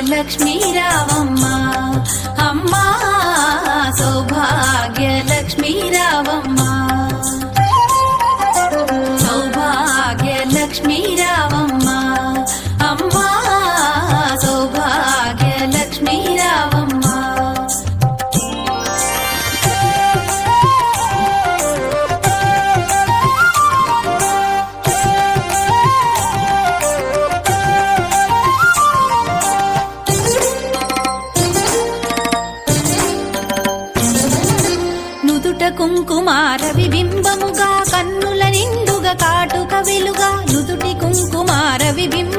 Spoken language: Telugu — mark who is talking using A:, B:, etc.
A: లక్ష్మీ రావమ్మ అమ్మా సౌభాగ్య లక్ష్మీ రావమ్మ సౌభాగ్య లక్ష్మీ రావమ్మ అమ్మా సౌభాగ్య లక్ష్మీ రావమ్మ కుంకుమార విబింబముగా కన్నుల నిండుగా కాటుక వెలుగా నుదుటి కుంకుమార విబింబ